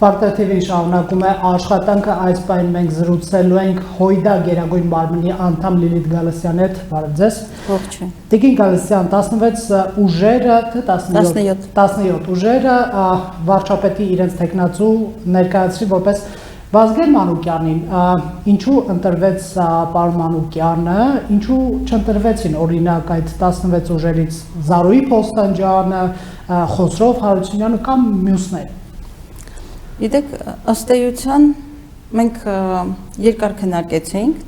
Պարտաթիվին շարունակում է աշխատանքը այս պայն մենք զրուցելու ենք Հոյդա Գերագույն մարմնի անդամ Լիլիթ Գալստյանի հետ, բարև ձեզ։ Ողջույն։ Տիկին Գալստյան, 16 ուժերը, թե 17 ուժերը վարչապետի իրենց տեխնացու ներկայացրի որպես Վազգեն Մանուկյանին, ինչու ընտրվեց պարոն Մանուկյանը, ինչու չընտրվեցին օրինակ այդ 16 ուժերից Զարուհի Փոստանջյանը, Խոսրով Հարությունյանը կամ մյուսները։ Գիտեք, ըստ էության մենք երկար քննարկեցինք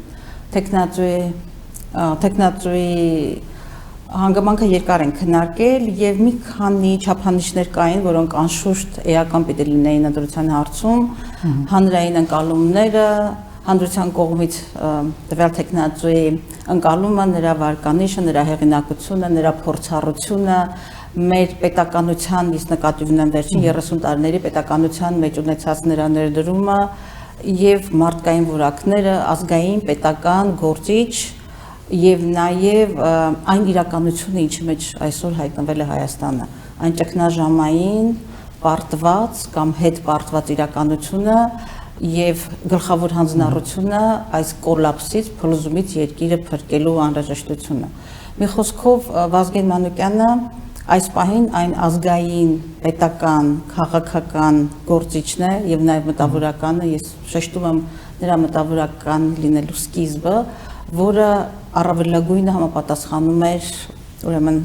տեխնացուի հանգամանքը երկար են քննարկել եւ մի քանի չափանիշներ կային, որոնք անշուշտ էական պիտի լինեին ընտրության հարցում, հանրային ընկալումները, հանրության կողմից տվյալ տեխնացուի ընկալումը, նրա վարկանիշը, նրա հեղինակությունը, նրա փորձառությունը, մեր պետականության իսկ նկատի ունեմ վերջին 30 տարիների պետականության մեջ ունեցած նրա ներդրումը եւ մարդկային որակները, ազգային պետական գործիչ եւ նաեւ այն իրականությունը, ինչի մեջ այսօր հայտնվել է Հայաստանը, այն ճգնաժամային պարտված կամ հետ պարտված իրականությունը եւ գլխավոր հանձնառությունը այս կոլապսից, փլուզումից երկիրը փրկելու անհրաժեշտությունը։ Մի խոսքով Վազգեն Մանուկյանը այս պահին այն ազգային, պետական, քաղաքական գործիչն է եւ նաեւ մտավորականը, ես շեշտում եմ նրա մտավորական լինելու սկիզբը, որը առավելագույնը համապատասխանում էր ուրեմն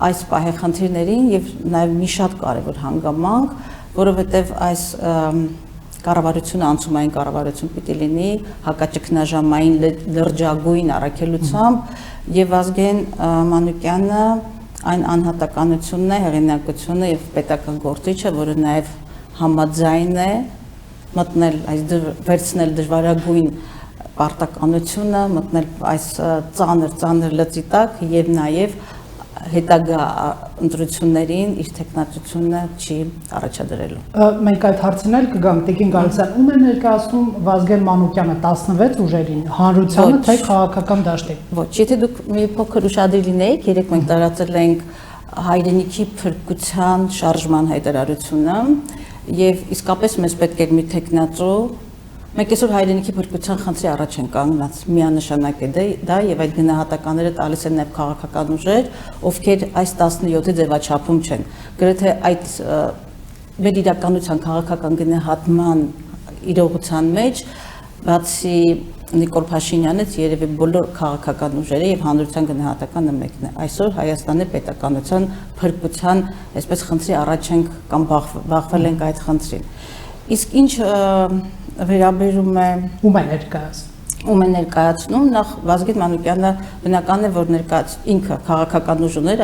այս պահի խնդիրներին եւ նաեւ մի շատ կարեւոր հանգամանք, որովհետեւ այս կառավարությունը անցումային կառավարություն պիտի լինի հակաճգնաժամային լրջագույն առաքելությամբ եւ Վազգեն Մանուկյանը այն անհատականությունն է, հեղինակությունը եւ պետական գործիչը, որը նաեւ համաձայն է մտնել այս վերցնել դժվարագույն պարտականությունը, մտնել այս ծանր լծի տակ եւ նաեւ հետագա ընտրություններին իր տեխնացությունը չի առաջադրելու։ Մենք այդ հարցին էլ կգանք, Տիկին Գալստյան, ում է ներկայացնում Վազգեն Մանուկյանը 16 ուժերին, հանրությանը թե քաղաքական դաշտին։ Ոչ, եթե դուք մի փոքր ուշադիր լինեիք, երեք մենք տարածել ենք հայրենիքի փրկության շարժման հայտարարությունը եւ իսկապես մեզ պետք էր մի տեխնացու Մենք այսօր հայրենիքի փրկության խնդրի առաջ են կանգնած, միանշանակ է դա եւ այդ գնահատականները տալիս են նաեւ քաղաքական ուժեր, ովքեր այս 17-ի ձևաչափում չեն։ Գրեթե այդ մեր իրականության քաղաքական գնահատման իրողության մեջ, բացի Նիկոլ Փաշինյանից երևի բոլոր քաղաքական ուժերը եւ հանրության գնահատականը մեկն է։ Այսօր Հայաստանի պետականության փրկության, այսպես խնդրի առաջ ենք կամ բախվել ենք այդ խնդրին։ Իսկ ինչ վերաբերում է ում է ներկայացնում, նախ Վազգեն Մանուկյանը բնական է, որ ինքը քաղաքական ուժներ,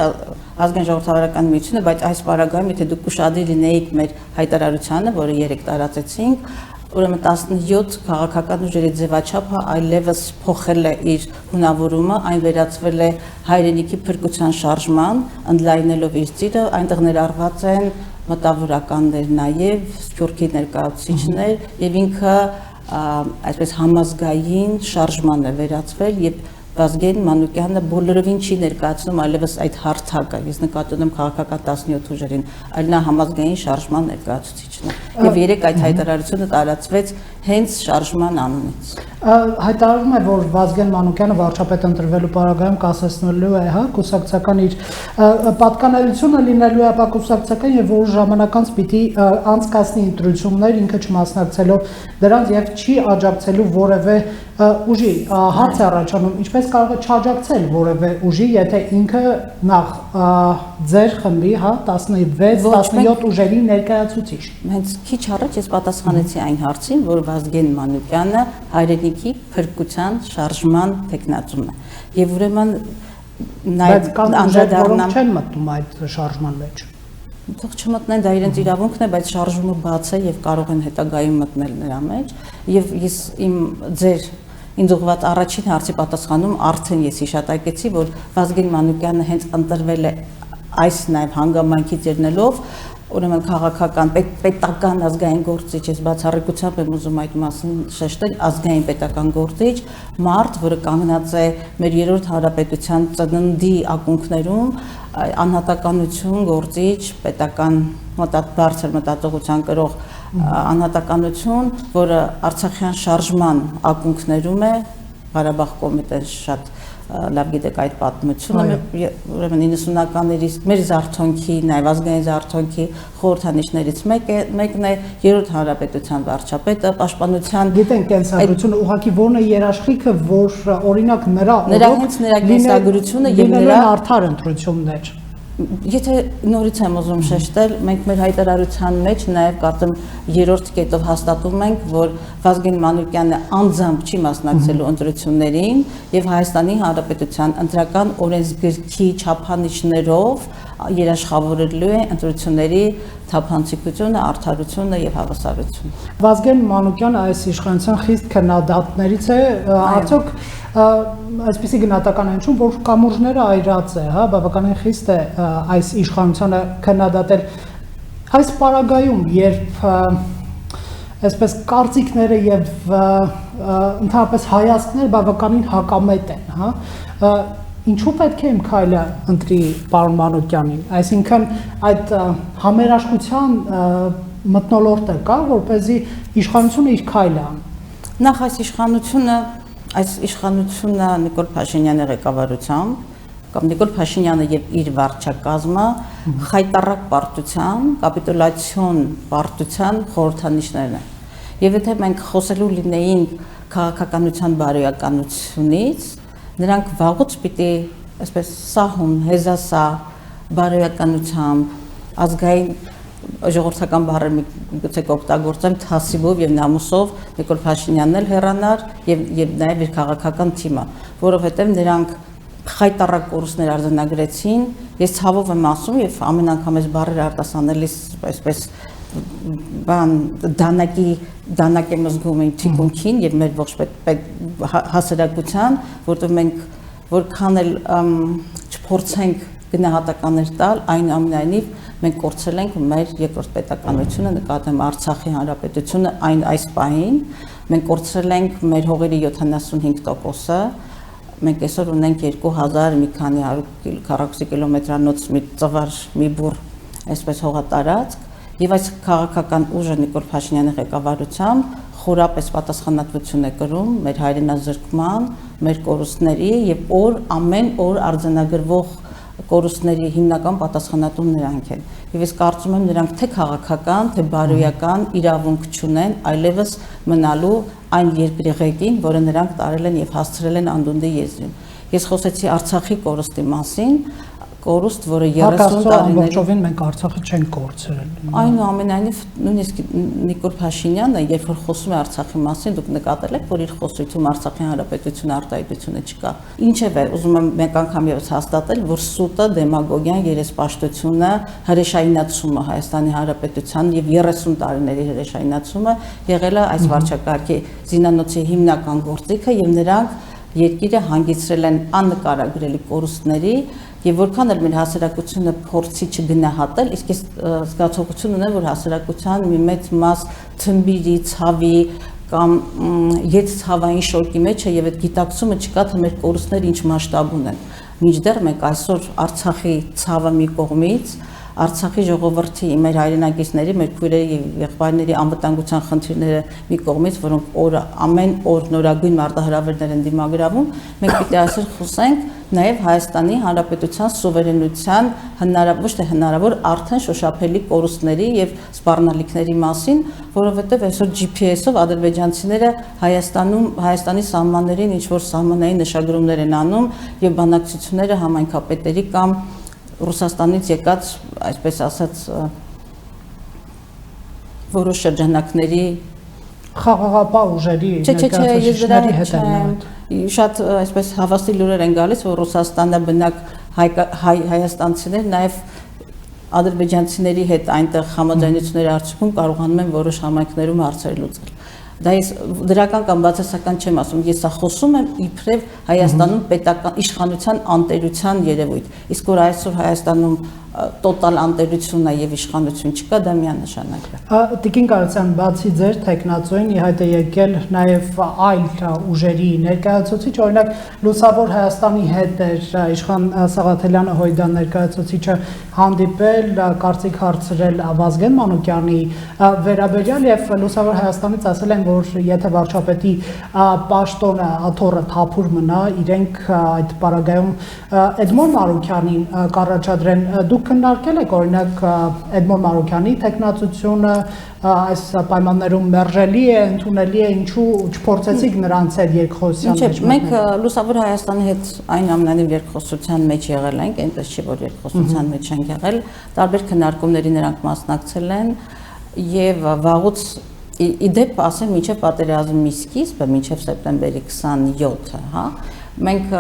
ազգային ժողովրդավարական միությունը, բայց այս պարագայում, եթե դուք ուշադիր լինեիք մեր հայտարարությանը, որը երեք տարածեցինք, ուրեմն 17 քաղաքական ուժերի ձևաչափը այլևս փոխել է իր հունավորումը, այն վերածվել է հայրենիքի փրկության շարժման, ընդլայնելով իր ծիրը, այնտեղ ներառված են մտավորականներ նաև, սփյուռքի ներկայացուցիչներ եւ ինքը այսպես համազգային շարժման է վերածվել եւ Վազգեն Մանուկյանը բոլորովին չի ներկայացնում այլևս այդ հարթակը, ես նկատի ունեմ քաղաքական 17 ուժերին, այլ նա համազգային շարժման ներկայացուցիչն է եւ երեք այդ հայտարարությունը տարածվեց հենց շարժման անունից։ Հայտարարվում է, որ Վազգեն Մանուկյանը վարչապետ ընտրվելու պարագայում կասեցնելու է, կուսակցական իր պատկանելիությունը լինելու է ապա կուսակցական եւ որ ժամանակ անց պիտի անցկացնի ընտրություններ, ինքը չմասնակցելով դրանց եւ չի աջակցելու որևէ ուժի, հարց է առաջանում, ինչպես կարող է չաջակցել որևէ ուժի, եթե ինքը նախ ձեր խմբի, 16-17 ուժերի ներկայացուցիչ։ Հենց քիչ առաջ ես պատասխանեցի այն հարցին, որ Վազգեն Մանուկյանը հայրենիքի փրկության շարժման տեխնացուն է։ Եվ ուրեմն բայց կան ուժեր, որոնք չեն մտնում այդ շարժման մեջ։ Թող չմտնեն, դա իրենց իրավունքն է, բայց շարժումը բաց է եւ կարող են հետագայում մտնել նրա մեջ։ Եվ ես ինձ ուղղված առաջին հարցի պատասխանում արդեն ես հիշատակեցի, որ Վազգեն Մանուկյանը հենց ընտրվել է այս նաեւ հանգամանքից ելնելով, ուրեմն քաղաքական պետական ազգային գործիչ, ես բացառիկությամբ եմ ուզում այդ մասին շեշտել, ազգային պետական գործիչ, մարդ, որը կանգնած է մեր երրորդ հանրապետության ծննդի ակունքներում, անհատականություն, գործիչ, պետական բարձր մտածողության կրող անհատականություն, որը Արցախյան շարժման ակունքներում է, Ղարաբաղ կոմիտեն շատ լավ գիտեք այդ պատմությունը, ուրեմն 90-ականներից մեր զարթոնքի, նաև ազգային զարթոնքի խորհրդանիշներից մեկն է Երրորդ հանրապետության վարչապետը, պաշտպանության գիտենք կենսագրությունը, ուղղակի որն է երաշխիքը, որ օրինակ նրա հենց նրա կենսագրությունը եւ նրա արդար ընտրություններ։ Եթե նորից եմ ուզում շեշտել, մենք մեր հայտարարության մեջ նաև կարծեմ երրորդ կետով հաստատում ենք, որ Վազգեն Մանուկյանը անձամբ չի մասնակցելու ընտրություններին եւ Հայաստանի Հանրապետության ընտրական օրենսգրքի չափանիշներով երաշխավորելու է ընտրությունների թափանցիկությունը, արդարությունը եւ հավասարությունը։ Վազգեն Մանուկյանը այս իշխանության խիստ քննադատներից է, արդյոք այսպիսի գնահատական են ճում, որ կամուրջները այրած է, հա, բավականին խիստ է այս իշխանությանը քննադատել այս պարագայում, երբ այսպես կարծիքները եւ ընդհանրապես հայացքները բավականին հակամետ են, հա, ինչու պետք է իմ քայլը ընտրի պարոն Մանուկյանին, այսինքն այդ համերաշխության մթնոլորտը կա, որպեսզի իշխանությունը իր քայլը անի։ Նախ այս իշխանությունը Նիկոլ Փաշինյանի ղեկավարությամբ կամ Նիկոլ Փաշինյանը եւ իր վարչակազմը խայտառակ պարտության, կապիտուլյացիոն պարտության խորհրդանիշներն են։ Եվ եթե մենք խոսելու լինեինք քաղաքականության բարոյականությունից, նրանք վաղուց պիտի այսպես սահուն, հեզասա բարոյականությամբ, ազգային ժողովրդական բառեր միգուցե կօգտագործեմ թասիբով եւ նամուսով Նիկոլ Փաշինյանն էլ հեռանար եւ նաեւ իր քաղաքական թիմը, որովհետեւ նրանք խայտառակ կորուստներ արձանագրեցին, ես ցավով եմ ասում եւ ամեն անգամ այս բառերը արտասանելիս այսպես դանակ եմ զգում իմ թիկունքին եւ մեր ողջ հասարակության, որտեղ մենք որքան էլ չփորձենք գնահատականներ տալ, այնուամենայնիվ մենք կորցրել ենք մեր երկրորդ պետականությունը, նկատեմ Արցախի հանրապետությունը այս պահին, մենք կորցրել ենք մեր հողերի 75%-ը, մենք այսօր ունենք 2000 մի քանի 100 քառակուսի կիլոմետրանոց մի ծվար մի բուռ այսպես հողատարածք, եւ այս քաղաքական ուժը Նիկոլ Փաշինյանի ղեկավարությամբ խորապես պատասխանատվություն է կրում մեր հայրենազրկման, մեր կորուստների եւ ամեն օր արձանագրվող կորուստների հիմնական պատասխանատուն նրանք են։ Եվ ես կարծում եմ նրանք թե քաղաքական, թե բարոյական իրավունք չունեն այլևս մնալու այն երկրի ղեկին, որը նրանք տարել են եւ հասցրել են անդունդի եզրին։ Ես խոսեցի Արցախի կորուստի մասին, կորուստ, որը 30 տարիների ամբողջովին մենք Արցախը չենք կորցրել։ Այնուամենայնիվ նույնիսկ Նիկոլ Փաշինյանը, երբ որ խոսում է Արցախի մասին, դուք նկատել եք, որ իր խոսույցում Արցախի հանրապետությունը արտահայտությունը չկա։ Ինչևէ, ուզում եմ մեկ անգամ եւս հաստատել, որ սուտը, դեմագոգիան, երեսպաշտությունը, հրեշայինացումը Հայաստանի Հանրապետության եւ 30 տարիների հրեշայինացումը եղել է այս վարչակարգի զինանոցի հիմնական գործիքը եւ նրանք երկիրը հանգեցրել են աննկարագրելի կորուստների եւ որքան էլ մեր հասարակությունը փորձի չգնահատել, իսկ ես զգացողություն ունեմ, որ հասարակության մի մեծ մաս թմբիրի, ցավի կամ ետ ցավային շոկի մեջ է եւ այդ գիտակցումը չկա, թե մեր կորուստները ինչ մասշտաբ ունեն։ Մինչդեռ մենք այսօր Արցախի ցավը մի կողմից, Արցախի ժողովրդի, մեր հայրենակիցների, մեր քույրերի եւ եղբայրների անվտանգության խնդիրները մի կողմից, որոնք ամեն օր նորագույն մարտահրավերներ են դիմագրավում, մենք պիտի այսօր խոսենք նաեւ Հայաստանի Հանրապետության սուվերենության ոչ թե հնարավոր արդեն շոշափելի կորուստների եւ սպառնալիքների մասին, որովհետեւ այսօր GPS-ով ադրբեջանցիները Հայաստանի սահմաններին ինչ որ սահմանային նշագրումներ են անում եւ բանակցությունները համայնքապետերի կամ Ռուսաստանից եկած, այսպես ասած, որոշ շրջանակների խաղաղապահ ուժերի ներկայացուցիչների հետ են շատ այսպես հավաստի լուրեր են գալիս, որ Ռուսաստանը բնակ հայաստանցիներ նաև ադրբեջանցիների հետ այնտեղ համաձայնությունների արդյունքում կարողանում են որոշ համայնքներում հարցեր լուծել։ Դա ես դրական կամ բացասական չեմ ասում, ես սա խոսում եմ իբրև Հայաստանում պետական իշխանության անտերության երևույթ։ Իսկ որ այսօր Հայաստանում տոտալ անտերություն է եւ իշխանություն չկա, դա միանշանակ է։ Տիկին Կարասյան, բացի ձեր տեխնացոին ի հայտ է եկել նաև այլ ուժերի ներկայացուցիչ, օրինակ Լուսավոր Հայաստանի հետ էր Իշխան Սաղաթելյանը Հույդան ներկայացուցիչը հանդիպել, կարծիք հարցրել Վազգեն Մանուկյանի վերաբերյալ եւ Լուսավոր Հայաստանից ասել են, որ եթե վարչապետի պաշտոնը աթոռը թափուր մնա, իրենք այդ պարագայում Էդմոն Մարուկյանին կառաջադրեն։ Դուք քննարկել եք օրինակ Էդմոն Մարուկյանի տեխնացությունը այս պայմաններում մերժելի է, ընդունելի է, ինչու չփորձեցիք նրանց հետ երկխոսության մեջ։ Մենք Լուսավոր Հայաստանի հետ այն ամենայնիվ երկխոսության մեջ եղել ենք, այնպես չի որ երկխոսության մեջ ենք եղել, տարբեր քննարկումների նրանք մասնակցել են եւ վաղուց իդեպ ասեմ մինչեւ պատերազմի սկիզբը, մինչեւ սեպտեմբերի 27-ը, հա, մենք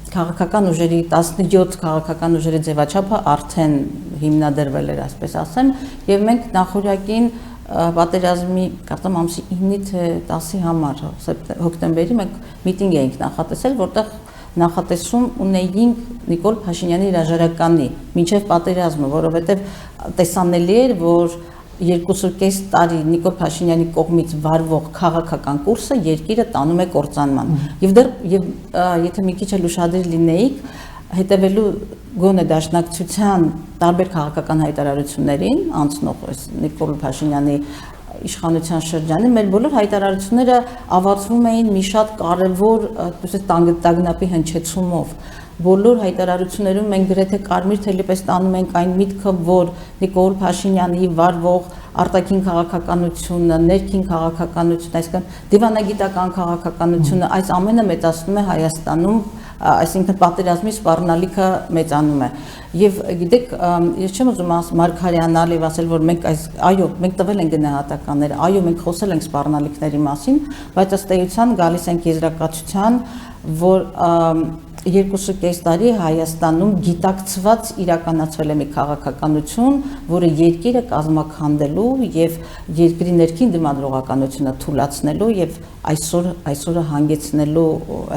քաղաքական ուժերի 17 քաղաքական ուժերի ձևաչափը արդեն հիմնադրվել էր, այսպես ասեմ, եւ մենք նախորյակին պատերազմի կարծեմ ամսի 9-ի թե 10-ի համար հոկտեմբերի մենք միտինգ էինք նախատեսել, որտեղ նախատեսում ունեինք Նիկոլ Փաշինյանի հրաժարականի մինչև պատերազմը, որովհետեւ տեսանելի էր, որ 2.5 տարի Նիկոլ Փաշինյանի կողմից վարվող քաղաքական կուրսը երկիրը տանում է կործանման։ Եվ դեռ եթե մի քիչ էլ ուշադիր լինեիք, հետևելու գոնե դաշնակցության տարբեր քաղաքական հայտարարություններին, անցնող Նիկոլ Փաշինյանի իշխանության շրջանի, մեր բոլոր հայտարարությունները ավարտվում էին մի շատ կարևոր տագնապի հնչեցումով։ Բոլոր հայտարարություններում մենք գրեթե կարմիր թելի պես տանում ենք այն միտքը, որ Նիկոլ Փաշինյանի վարվող արտաքին քաղաքականությունը, ներքին քաղաքականությունը, այսինքն դիվանագիտական քաղաքականությունը, այս ամենը մեծացնում է Հայաստանում, այսինքն պատերազմի սպառնալիքը մեծանում է։ Եվ գիտեք, ես չեմ ուզում մարգարյանալ եւ ասել, որ մենք այո, մենք տվել ենք գնահատականներ, այո, մենք խոսել ենք սպառնալիքների մասին, բայց ըստ էության գալիս ենք եզրակացության, որ 2.5 տարի Հայաստանում գիտակցված իրականացվել է մի քաղաքականություն, որը երկիրը կազմաքանդելու եւ երկրի ներքին դիմադրողականությունը թույլատնելու եւ այսօրը հանգեցնելու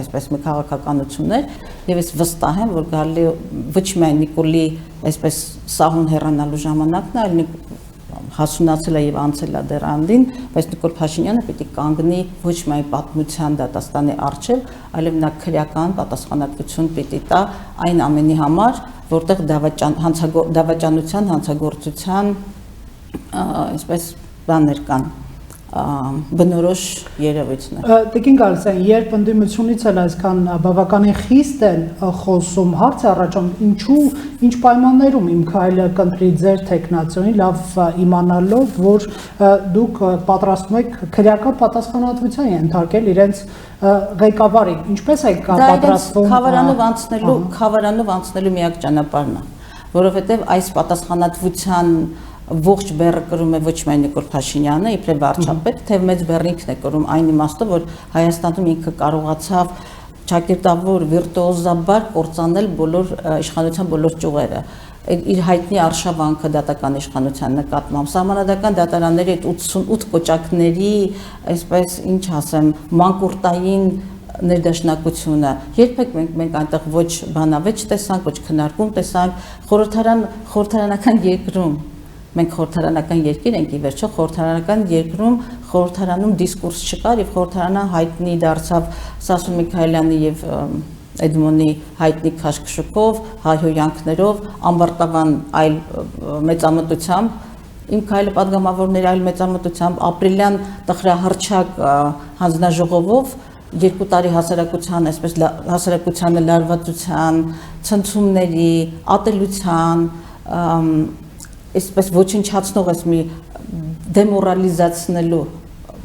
այսպես մի քաղաքականություններ եւ ես վստահ եմ, որ գալի ոչ միայն Նիկոլի այսպես սահուն հեռանալու ժամանակն է, այլ հասունացել է եւ անցել է դեռ անդին, բայց Նիկոլ Փաշինյանը պիտի կանգնի ոչ միայն պատմության դատաստանի առջև, այլև նա քրեական պատասխանատվություն պիտի տա այն ամենի համար, որտեղ դավաճանության, հանցագործության այսպես բաներ կան, բնորոշ երևույթներ։ Տիկին Կարասյան, երբ ընդդիմությունից էլ այսքան բավականին խիստ են խոսում, հարց առաջանում, ինչ պայմաններում իմ քայլը կընտրի ձեր տեխնացիոնին, լավ իմանալով, որ դուք պատրաստում եք քրեական պատասխանատվության ենթարկել իրենց ղեկավարին, ինչպես եք պատրաստվում խավարանով անցնելու միակ ճանապարհն է, որովհետև այս պատասխանատվության ողջ բեռը կրում է ոչ միայն Նիկոլ Փաշինյանը, իբրև վարչապետ, թեև մեծ բեռն ինքն է կրում այն իմաստով, որ Հայաստանում ինքը կարողացավ ճակերտավոր վիրտուոզաբար կործանել բոլոր իշխանության բոլոր ճյուղերը։ Իր հայտնի արշավանքը դատական իշխանության նկատմամբ սահմանադրական դատարանների 88 կոճակների, այսպես ինչ ասեմ, մանկուրտային ներդաշնակությունը։ Երբեք մենք այնտեղ ոչ բանավեճ տեսանք, ոչ քննարկում տեսանք, խորհրդարանական երկրում մենք խորհրդարանական երկիր ենք ի վերջո, խորհրդարանական երկրում խորհրդարանում դիսկուրս չկար եւ խորհրդարանը հայտնի դարձավ Սասուն Միքայելյանի եւ Էդմոնի հայտնի քաշքշուկով, հայհոյանքներով, ամբարտավան այլ մեծամտությամբ իմ քայլը падգամավորների այլ մեծամտությամբ ապրիլյան տխրահռչակ հանձնաժողովով 2 տարի հասարակության, այսպես հասարակությանը լարվածության, ցնցումների, ատելության այսպես ոչնչացնող այս մի դեմորալիզացնելու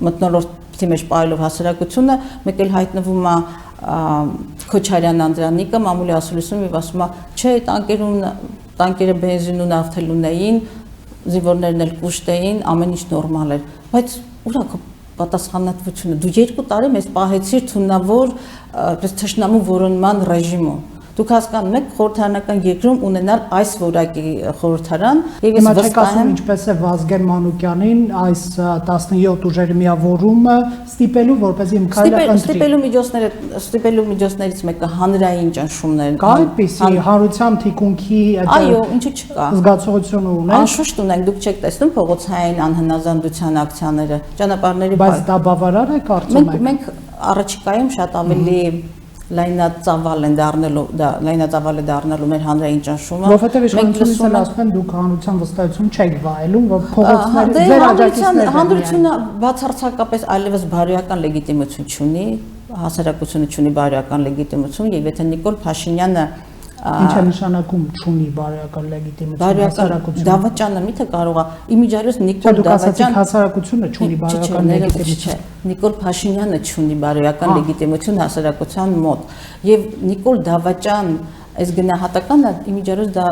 մթնոլորտի մեջ պահելով հասարակությունը, մեկ էլ հայտնվում է Քոչարյան Անդրանիկը մամուլի ասուլիսում եւ ասում է, չէ, տանկերը բենզին ու նավթել ունեին, զինվորներն էլ կուշտ էին, ամեն ինչ նորմալ էր, բայց ուր է քո պատասխանատվությունը։ Դու 2 տարի մեզ պահեցիր թունավոր, այսպես թշնամու որոնման ռեժիմում։ դուք հասկանում եք խորհրդարանական երկրում ունենալ այս որակի խորհրդարան եւ ես վստահ եմ ինչպես է Վազգեն Մանուկյանին այս 17 ուժերի միավորումը ստիպելու որպեսզի Միքայելը ընտրի ստիպելու միջոցներից մեկը հանրային ճնշումներն կա այդպիսի հանրության թիկունքի այո ինչու չկա զգացողությունը ունեք անշուշտ ունենք դուք չեք տեսնում փողոցային անհնազանդության ակցիաները ճանապարհների բայց դա բավարար է կարծում եք մենք առաջիկայում շատ ավելի լայնածավալ են դառնալու մեր հանրային ճնշումը որովհետև իշխանությունից էլ ասում են դուք հանրության վստահություն չեք վայելում որ փողոցները ձեր աջակիցներն հանրությունը բացարձակապես այլևս բարոյական լեգիտիմություն չունի հասարակությունը չունի բարոյական լեգիտիմություն եւ եթե Նիկոլ Փաշինյանը ինչ է նշանակում չունի բարոյական լեգիտիմություն հասարակությունը դավաճանը միթե կարող է իմիջիայլոց Նիկոլ Դավաճան հասարակությունը չունի բարոյական լեգիտիմություն Նիկոլ Փաշինյանը չունի բարոյական լեգիտիմություն հասարակության մոտ եւ Նիկոլ Դավաճան այս գնահատականը իմիջիայլոց դա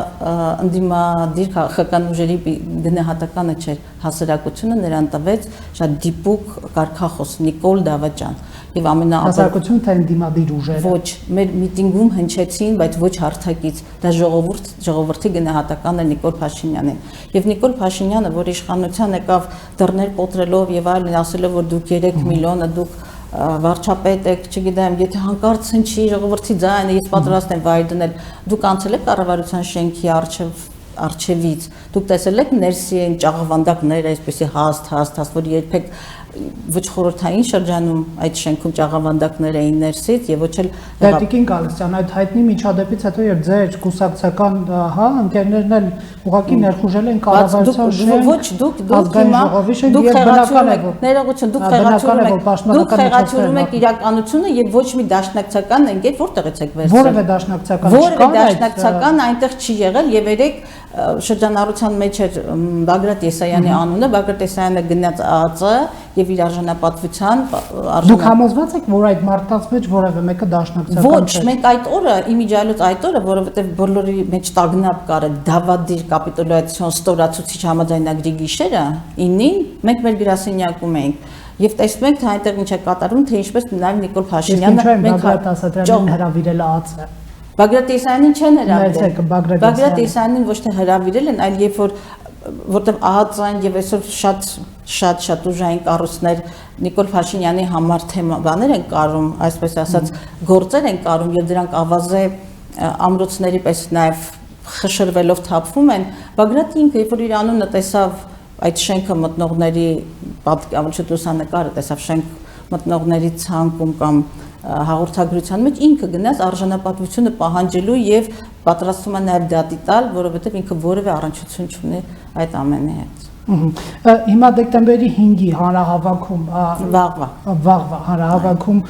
ընդդիմադիր քաղաքական ուժերի գնահատականը չէր հասարակությունը նրան տվեց շատ դիպուկ կարգախոս Նիկոլ Դավաճան եւ հասարակություն թե ընդդիմադիր ուժերը ոչ մեր միտինգում հնչեցին բայց ոչ հարթակից դա ժողովրդի գնահատականը Նիկոլ Փաշինյանին եւ Նիկոլ Փաշինյանը որ իշխանության եկավ դռներ կոտրելով եւ այլն ասելով որ դուք 3 միլիոնը դուք վարչապետ եք, չգիտեմ, եթե հանկարծ հնչի ժողովրդի ձայնը, ես պատրաստ եմ վայր դնել, դուք անցել եք կառավարության շենքի առջևից, դուք տեսել եք ներսի են ճաղավանդակներ, այսպեսի հաստ, որ երբեք ոչ խորհրդային շրջանում այդ շենքում ճաղավանդակներ էին ներսից եւ ոչ էլ Տիկին Գալստյան այդ հայտնի միջադեպից հետո եւ ձեր կուսակցական ընկերներն էլ ուղղակի ներխուժել են կառավարության շենք ոչ դուք հիմա դուք խեղաթյուրում եք ներողություն դուք խեղաթյուրում եք իրականությունը եւ ոչ մի դաշնակցական ընկեր որտեղից եք վերցրել որևէ դաշնակցական այնտեղ չի եղել եւ երեք շրջանառության մեջ էր Բագրատ Եսայանի անունը Բագրատ Եսայանը գնաց ԱԱԾ եւ իր արժանապատվության Դուք համոզված եք որ այդ մարդկանց մեջ որևէ մեկը դաշնակցական չէ Ոչ մենք այդ օրը իմիջիայլոց այդ օրը որովհետեւ բոլորի մեջ տագնապ կար դավադիր կապիտուլյացիոն ստորացուցիչ համաձայնագրի գիշերը 9-ին մենք մեր գրասենյակում էինք Եվ տեսնում եք թե այնտեղ ինչ է կատարվում թե ինչպես նաև Նիկոլ Փաշինյանը մենք հրավիրել ԱԱԾ Բագրատ Եսայանին չեն հրավիրել Բագրատ Եսայանին ոչ թե հրավիրել են այլ երբ որտեղ ԱԱԾ-ն եւ այսօր շատ ուժային կառույցներ Նիկոլ Փաշինյանի համար բաներ են կարում, այսպես ասած, գործեր են կարում եւ դրանք ավազե ամրոցների պես նաեւ խշրվելով թափվում են, Բագրատը ինքը երբ որ իր անունը տեսավ այդ շենքը մտնողների պատկամիչ լուսանկարը տեսավ շենք մտնողների ցանկում կամ հաղորդագրության մեջ ինքը գնաց արժանապատվությունը պահանջելու եւ պատրաստվում է նաեւ դատի տալ, որովհետեւ ինքը որևէ առնչություն չունի այդ ամենի հետ։ Հիմա դեկտեմբերի 5-ի հանրահավաքում վաղվա հանրահավաքում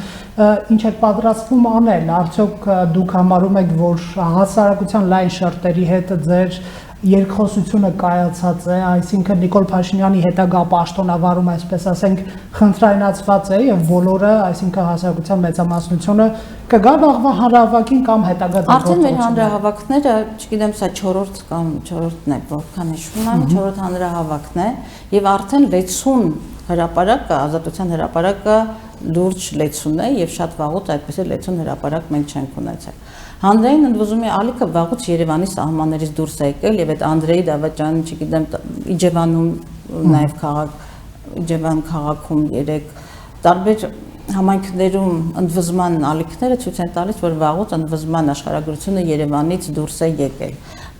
ինչ է պատրաստվում անել, արդյոք դուք համարում եք, որ հասարակության լայն շերտերի հետ ձեր երկխոսությունը կայացած է, այսինքն Նիկոլ Փաշինյանի հետագա պաշտոնավարումը, այսպես ասենք, խնդրայնացված է եւ բոլորը, այսինքն հասարակության մեծամասնությունը կգա վաղվա հանրահավաքին կամ հետագա Արդեն մեր հանրահավաքները, չգիտեմ, սա 4-րդ կամ 4-րդն է, որքան հիշում եմ, 4-րդ հանրահավաքն է եւ արդեն 60 հրապարակը, Ազատության հրապարակը լուրջ լեցուն է եւ շատ վաղուց այդպես է լեցուն հրապարակ մենք չենք ունեցել։ Հանրային ընդվզումի ալիքը վաղուց Երևանի սահմաններից դուրս է եկել եւ այդ Անդրեյ Դավաճյանը, չգիտեմ, Իջևանում նաեւ Իջևան քաղաքում 3 տարբեր համայնքներում ընդվզման ալիքները ցույց են տալիս, որ վաղուց ընդվզման աշխարհագրությունը Երևանից դուրս է եկել։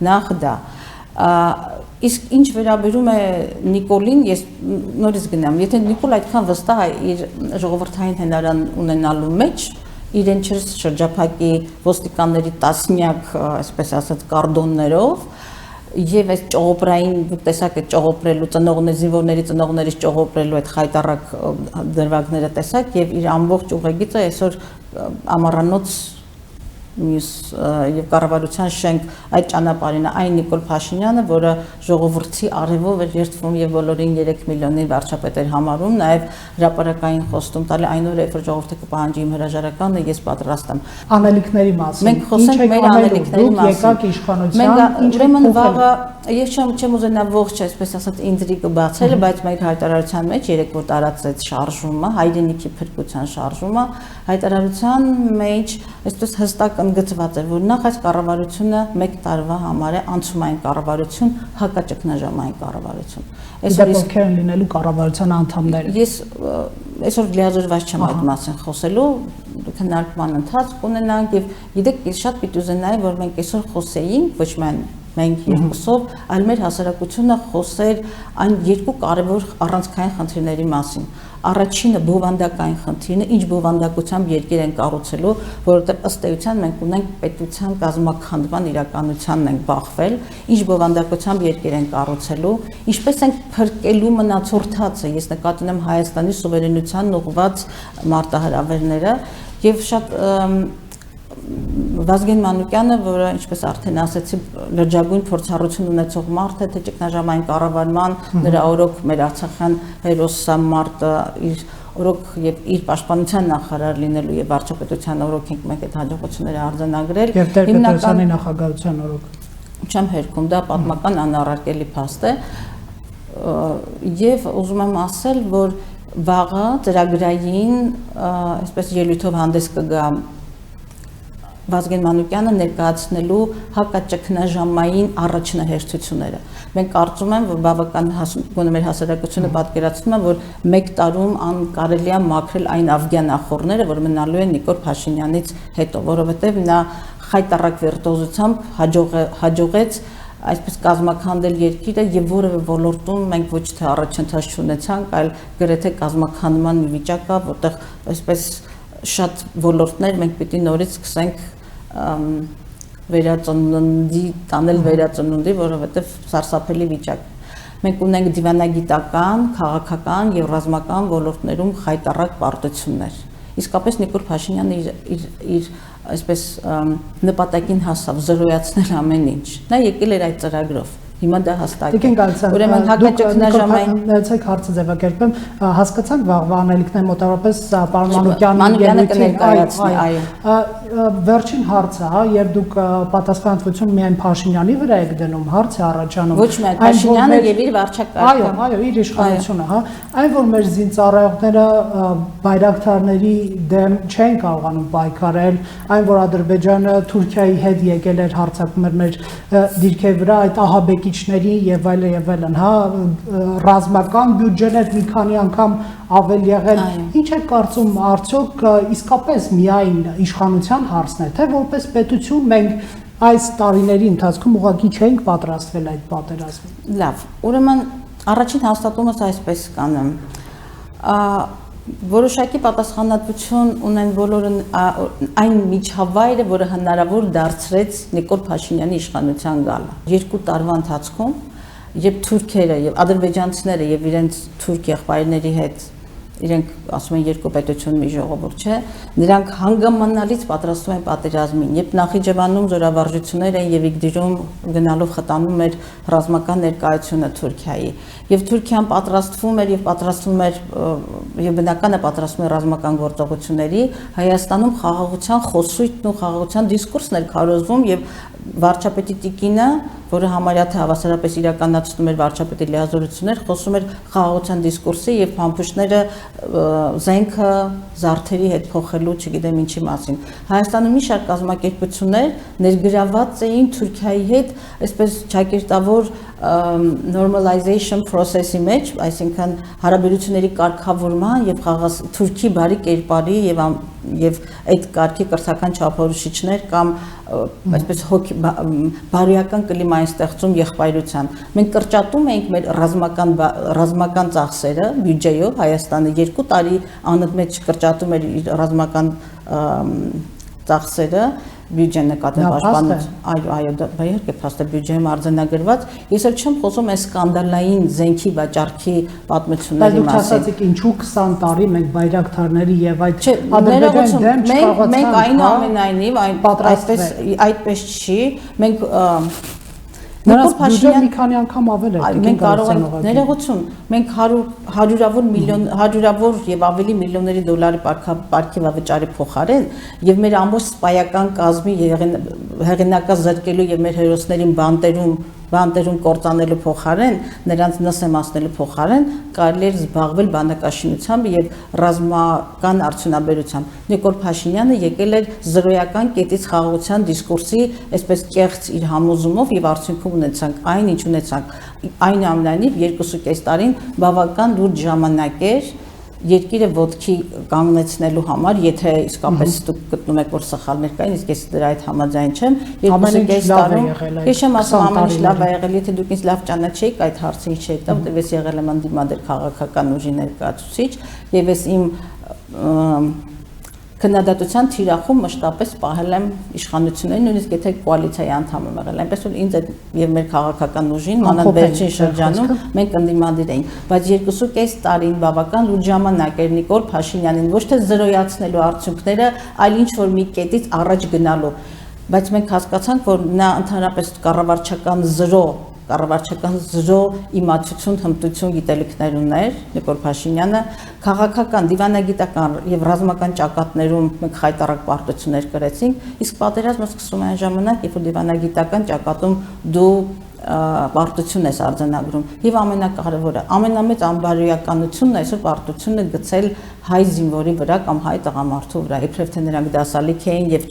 Նախ դա իսկ ինչ վերաբերում է Նիկոլին, ես նորից գնամ, եթե Նիկոլ այդքան վստահ է իր ժողովրդային հնարան ունենալու մեջ իրեն շրջափակի ոստիկանների տասնյակ, այսպես ասած, կարդոններով եւ այս ճողոպրային դուք տեսակ այդ ճողոպրելու ծնողների զինվորների ծնողներից ճողոպրելու այդ խայտարակ դրվագները տեսակ եւ իր ամբողջ ուղեգիծը այսօր ամառանոց եւ կառավարության շենք այդ ճանապարհին այն Նիկոլ Փաշինյանը, որը ժողովրդի արևով էր երթվում եւ բոլորին 3 միլիոնի վարչապետ էր համարում, նաեւ հրապարակային խոստում տալի այն օրը, երբ որ ժողովուրդը կպահանջի իմ հրաժարականը, ես պատրաստ եմ։ Անելիքների մասին։ Մենք խոսենք մեր անելիքների մասին։ Եկաք իշխանության, ուրեմն վաղը ես չեմ ուզենա ողջ, այսպես ասած, ինտրիգը բացելը, բայց մեր հայտարարության մեջ երեկվա տարածեց շարժումը, հայրենիքի փրկության շարժումը, հայտարարության մեջ այսպես հստակ ընդգծված էր, որ նախ այս կառավարությունը 1 տարվա համար է անցումային կառավարություն, հակաճգնաժամային կառավարություն։ Այսօր ովքեր են լինելու կառավարության անդամները։ Ես այսօր լիազորված չեմ այդ մասին խոսելու, քննարկման ընթացք ունենանք եւ գիտեք, ես շատ պիտի ուզենայի, որ մենք այսօր խոսեինք, ոչ միայն մենք երկուսով, այլ մեր հասարակությունը խոսեր այն երկու կարևոր առանցքային խնդիրների մասին։ Առաջինը բովանդակային խնդիրն է, ինչ բովանդակությամբ երկիր են կառուցելու, որովհետև ըստ էության մենք ունենք պետության կազմաքանդման իրականությանն ենք բախվել, ինչ բովանդակությամբ երկիր են կառուցելու, ինչպես ենք փրկելու մնացորդածը, ես նկատի ունեմ Հայաստանի սուվերենությանն ուղղված մարտահրավերները եւ շատ Վազգեն Մանուկյանը, որը ինչպես արդեն ասացի, լրջագույն փորձառություն ունեցող մարդ է, թե ճգնաժամային կառավարման, նրա օրոք մեր Արցախյան հերոսը մարտը իր օրոք եւ իր պաշտպանության նախարար լինելու եւ վարչապետության օրոք ենք մենք այդ հաջողությունները արձանագրել։ Եվ Տեր-Պետրոսյանի նախագահության օրոք։ Չեմ հերքում, դա պատմական անառարկելի փաստ է։ Եվ ուզում եմ ասել, որ վաղը ծրագրային, այսպես ելույթով հանդես կգա Վազգեն Մանուկյանը ներկայացնելու հակաճգնաժամային առաջնահերթությունները։ Մենք կարծում եմ, որ բավական գոնե մեր հասարակությունը պատկերացնում է, որ 1 տարում անկարելի է մաքրել այն աֆգանախորները, որ մնալու են Նիկոլ Փաշինյանից հետո, որովհետև նա խայտառակ վիրտուոզությամբ հաջողեց այսպես կազմաքանդել երկիրը եւ որևէ ոլորտում մենք ոչ թե առաջընթաց չունեցանք, այլ գրեթե կազմաքանդման մի վիճակ կա, որտեղ այսպես շատ ոլորտներ մենք պիտի նորից սկսենք վերածննդի, տանել վերածննդի, որովհետև սարսափելի վիճակ։ Մենք ունենք դիվանագիտական, քաղաքական եւ ռազմական ոլորտներում խայտառակ պարտություններ։ Իսկապես Նիկոլ Փաշինյանը իր այսպես նպատակին հասավ զրոյացնել ամեն ինչ։ Նա եկել էր այդ ծրագրով։ Հիմա դա հաստատ է։ Ուրեմն հակաճգնաժամային ներեցեք հարցը ձևակերպեմ, հասկացանք վաղվա անելիքներ մոտավորապես պարոն Մանուկյանը կներկայացնի, այո։ Վերջին հարցը, հա, երբ դուք պատասխանատվություն միայն Փաշինյանի վրա եք դնում, հարց է առաջանում։ Ոչ միայն Փաշինյանը եւ իր վարչակարգը։ Այո, իր իշխանությունը, հա, այն որ մեր զինծառայողները բայրակթարների դեմ չեն կարողանում պայքարել, այն որ Ադրբեջանը Թուրքիայի հետ եկել էր հարձակում էր մեր դիրքերի վրա, այդ ահաբեկիչների եւ այլն, հա, ռազմական բյուջեներ մի քանի անգամ ավել եղել։ Ինչ է կարծում, արդյոք իսկապես միայն իշխանության հարցն է, թե որպես պետություն մենք այս տարիների ընթացքում ուղղակի չենք պատրաստվել այդ պատերազմին։ Լավ, ուրեմն առաջին հաստատումս այսպես կանեմ։ Որոշակի պատասխանատվություն ունեն բոլորը այն միջավայրը, որը հնարավոր դարձրեց Նիկոլ Փաշինյանի իշխանության գալը։ 2 տարվա ընթացքում, երբ թուրքերը եւ ադրբեջանցիները եւ իրենց թուրք եղբայրների հետ իրենք ասում են երկու պետություն մի ժողովուրդ չէ, նրանք հանգամանալից պատրաստվում են պատերազմին, երբ Նախիջևանում զորավարժություններ են եւ Իգդիրում գնալով խտանում էր ռազմական ներկայությունը Թուրքիայի, եւ Թուրքիան պատրաստվում էր եւ բնականը պատրաստվում էր ռազմական գործողությունների, Հայաստանում խաղաղության խոսույթն ու խաղաղության դիսկուրսն էր քարոզվում եւ վարչապետի տիկինը, որը համարյա թե հավասարապես իրականացնում էր վարչապետի լիազորություններ, խոսում էր խաղաղության դիսկուրսի եւ փամփուշտները զենքը զարդերի հետ փոխելու, չգիտեմ ինչի մասին։ Հայաստանում մի շարք կազմակերպություններ ներգրաված էին Թուրքիայի հետ, այսպես ճակերտավոր normalization process-ի մեջ, այսինքն հարաբերությունների կարգավորման եւ Թուրքի բարի կերպարի եւ այդ կարգի կրթական չափորոշիչներ կամ այսպես բարոյական կլիմային ստեղծում եղբայրության։ Մենք կրճատում էինք մեր ռազմական ծախսերը բյուջեով, Հայաստանը 2 տարի անընդմեջ կրճատում էր իր ռազմական ծախսերը, բյուջեն նկատելով պաշտպանություն, այո, դա իհարկե փաստ է բյուջեում արձանագրված։ Ես էլ չեմ խոսում այս սկանդալային զենքի վաճառքի պատմությունների մասին։ Բայց դուք ասացիք ինչու 20 տարի մենք բայրակթարների եւ այդ Ադրբեջանի դեմ չկարողացանք։ Մենք այնուամենայնիվ այդպես չի, մենք Նրանց բյուջեն մի քանի անգամ ավել է։ Մենք կարող ենք ներողություն, մենք հարյուրավոր եւ ավելի միլիոնների դոլարի պարգևավճարի փոխարեն եւ մեր ամբողջ սպայական կազմի հեղինակած զրկելու եւ մեր հերոսներին բանտերում բանտերում կործանելու փոխարեն, նրանց նսեմացնելու փոխարեն կարելի էր զբաղվել բանակաշինությամբ եւ ռազմական արդյունաբերությամբ։ Նիկոլ Փաշինյանը եկել էր զրոյական կետից խաղաղության դիսկուրսի, այսպես կեղծ իր համոզումով եւ արդյունքում ունեցանք այն, ինչ ունեցանք։ Այնուամենայնիվ 2.5 տարին բավական լուրջ ժամանակ էր երկիրը ոտքի կանգնեցնելու համար, եթե իսկապես դուք գտնում եք, որ սխալներ կային, իսկ ես դրա այդ համաձայն չեմ, 2.5 տարում, ես չեմ ասում ամեն ինչ լավ է եղել, եթե դուք ինձ լավ ճանաչեիք, այդ հարցը ինչ եք տա, որտեղ ես եղել եմ ընդդիմադիր քաղաքական ուժի ներկայացուցիչ, եւ ես իմ քննադատության թիրախում մշտապես պահել եմ իշխանություններին, նույնիսկ եթե կոալիցիայի անդամ եմ եղել, այնպես որ ինձ եւ մեր քաղաքական ուժին մանավանդ վերջին շրջանում մենք ընդդիմադիր էինք, բայց 2.5 տարին բավական լուրջ ժամանակ էր Նիկոլ Փաշինյանին ոչ թե զրոյացնելու արդյունքները, այլ ինչ որ մի կետից առաջ գնալու, բայց մենք հասկացանք, որ նա ընդհանրապես կառավարչական զրո իմացություն, հմտություն, գիտելիքներ ուներ Նիկոլ Փաշինյանը, քաղաքական, դիվանագիտական եւ ռազմական ճակատներում մենք խայտառակ պարտություններ կրեցինք, իսկ պատերազմը սկսում է այն ժամանակ, երբ որ դիվանագիտական ճակատում դու պարտություն ես արձանագրում եւ ամենակարևորը, ամենամեծ անբարոյականությունն այսօր պարտությունը գցել հայ զինվորի վրա կամ հայ տղամարդու վրա, իբրև թե նրանք դասալիք էին եւ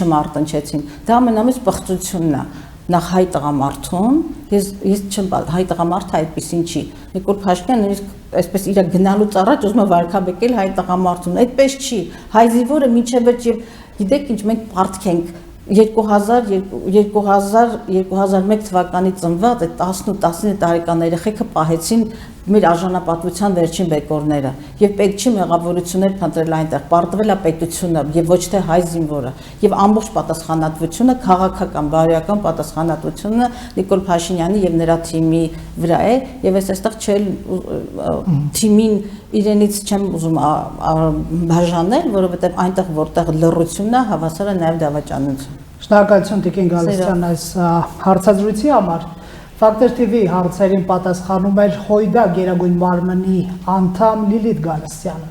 չմարտնչեցին, դա ամենամեծ պղծությունն է նախ հայ տղամարդուն, ես չեմ հայ տղամարդը այդպեսին չի, Նիկոլ Փաշինյանը նույնիսկ այսպես իր գնալուց առաջ ուզում է վարկաբեկել հայ տղամարդուն, այդպես չի, հայ զինվորը մինչև վերջ եւ գիտեք ինչ մենք պարտք ենք 2001 թվականի ծնված այդ 18-19 տարեկան երեխեքը պահեցին մեր արժանապատվության վերջին բեկորները եւ պետք չի մեղավորություններ փնտրել այնտեղ, պարտվել է պետությունը եւ ոչ թե հայ զինվորը եւ ամբողջ պատասխանատվությունը քաղաքական, բարոյական պատասխանատվությունը Նիկոլ Փաշինյանի եւ նրա թիմի վրա է եւ ես այստեղ թիմին իրենից չեմ ուզում բաժանել, որովհետեւ այնտեղ որտեղ լռությունն է, հավասար է նաեւ դավաճանություն։ Շնորհակալություն Տիկին Գալստյան այս հարցազրույցի համար։ Ֆակտոր TV հարցերին պատասխանում էր Հույդա Գերագույն մարմնի անդամ Լիլիթ Գալստյանը։